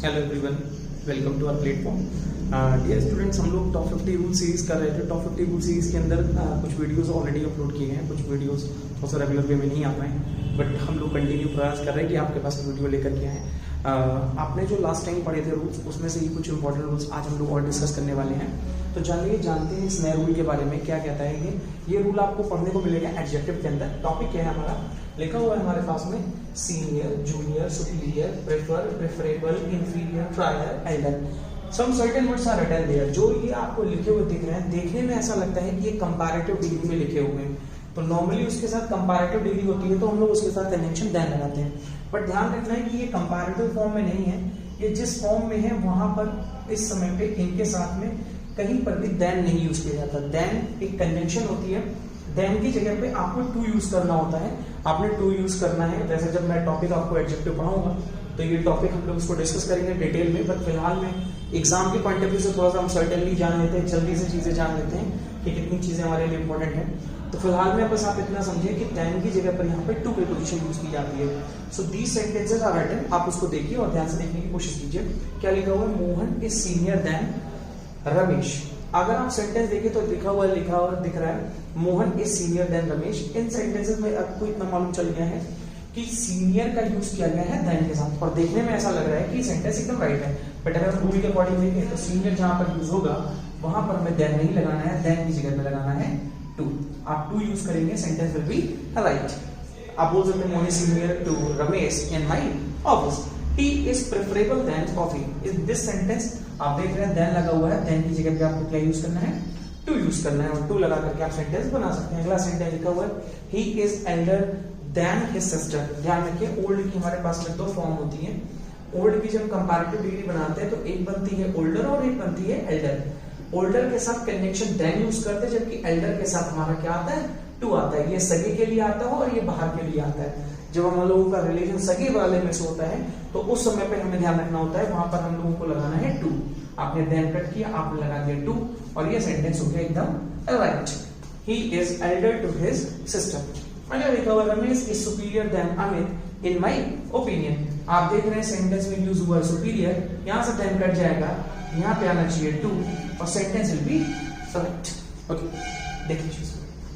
Hello everyone, welcome to our platform. Dear students, हम लोग top 50 rule series कर रहे थे। टॉप 50 रूल सीरीज के अंदर कुछ वीडियोस ऑलरेडी अपलोड किए हैं, कुछ वीडियोस थोड़ा सा रेगुलर वे में नहीं आ पाए, बट हम लोग कंटिन्यू प्रयास कर रहे हैं कि आपके पास वीडियो लेकर के आए। आपने जो लास्ट टाइम पढ़े थे रूल्स, उसमें से ही कुछ इंपॉर्टेंट रूल्स आज हम लोग और डिस्कस करने वाले हैं। तो जानिए, जानते हैं इस नए रूल के बारे में क्या कहता है। ये रूल आपको पढ़ने को मिलेगा एडजेक्टिव के अंदर। टॉपिक क्या है हमारा, लिखा हुआ है हमारे पास में senior, junior, superior, prefer, preferable, inferior, prior, elder. Some certain words are written there. जो ये आपको लिखे हुए दिख रहे हैं, देखने में ऐसा लगता है कि ये कंपैरेटिव डिग्री में लिखे हुए हैं, तो नॉर्मली उसके साथ कंपैरेटिव डिग्री होती है तो हम लोग उसके साथ कंजंक्शन देन लगाते हैं। बट ध्यान रखना है कि ये कंपैरेटिव फॉर्म में नहीं है, ये जिस फॉर्म में है वहां पर इस समय पे इनके साथ में कहीं पर भी देन नहीं यूज किया जाता। देन एक कंजंक्शन होती है, देन की जगह पे आपको टू यूज करना होता है। आपने टू यूज करना है। वैसे जब मैं टॉपिक आपको एडजेक्टिव पढ़ाऊंगा तो ये टॉपिक हम लोग इसको डिस्कस करेंगे डिटेल में, बट फिलहाल में एग्जाम के पॉइंट ऑफ व्यू से थोड़ा सा हम सर्टेनली जान लेते हैं, जल्दी से चीजें जान लेते हैं कि कितनी चीजें हमारे लिए इंपॉर्टेंट है। तो फिलहाल में बस आप इतना समझिए कि देन की जगह पर यहाँ पे टू प्रीपोजिशन यूज की जाती है। So these sentences are written. आप उसको देखिए और ध्यान से देखने की कोशिश कीजिए। क्या लिखा हुआ है, Mohan is senior then Ramesh. अगर आप सेंटेंस देखें तो लिखा हुआ दिख रहा है Mohan is senior then Ramesh. In sentences में आपको इतना मालूम चल गया है कि सीनियर का यूज किया गया है देन के साथ, और देखने में ऐसा लग रहा है कि सेंटेंस एकदम राइट है। बट अगर रूल के अकॉर्डिंग देखें तो सीनियर जहां पर यूज होगा वहां पर हमें देन नहीं लगाना है, देन की जगह में लगाना है टू। आप टू यूज करेंगे, सेंटेंस विल बी राइट। आप बोल सकते हैं Mohan is senior to Ramesh in my office. Tea is preferable than coffee. Is this sentence आप देख रहे हैं देन लगा हुआ है, देन की जगह पे आपको क्या यूज करना है, टू यूज करना है, और टू लगा करके आप सेंटेंस बना सकते हैं। अगला सेंटेंस लिखा हुआ है he is elder than his sister. ध्यान रखिए, ओल्ड की हमारे पास में दो फॉर्म होती है। ओल्ड की जब कंपैरेटिव डिग्री बनाते हैं तो एक बनती है ओल्डर और एक बनती है एल्डर। ओल्डर के साथ कंजंक्शन देन यूज करते हैं, जबकि एल्डर के साथ हमारा क्या आता है, टू आता है। ये सगे के लिए आता है और ये बाहर के लिए आता है। जब हम लोगों का रिलेशन सगे वाले में से होता है तो उस समय पे हमें ध्यान रखना होता है, वहां पर हम लोगों को लगाना है टू। आपने देन कट किया, आपने लगा दिया टू, और ये सेंटेंस हो गया एकदम right. He is elder to his sister. अगर लिखा हुआ Ramesh is superior than Amit in my opinion. आप देख रहे हैं सेंटेंस में यूज हुआ है सुपीरियर, यहां से देन कट जाएगा, यहां पे आना चाहिए टू, और sentence will be right. Okay, देखिए